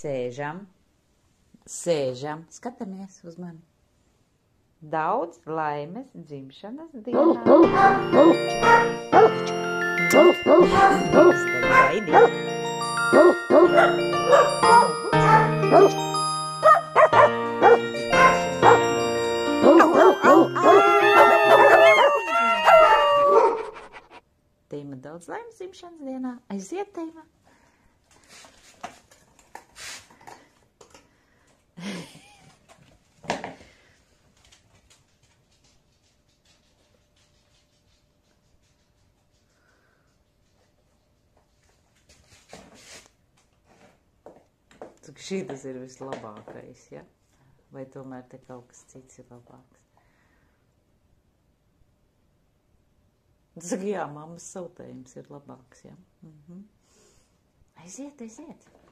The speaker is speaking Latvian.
Sēžam, sēžam, skatāmies uz mani. Daudz laimes dzimšanas dienā. Teima, daudz laimes dzimšanas dienā. Aiziet, Teima. Šitas ir vislabākais, ja? Vai tomēr te kaut kas cits ir labāks? Saka, jā, mammas sautējums ir labāks, ja? Aiziet, aiziet!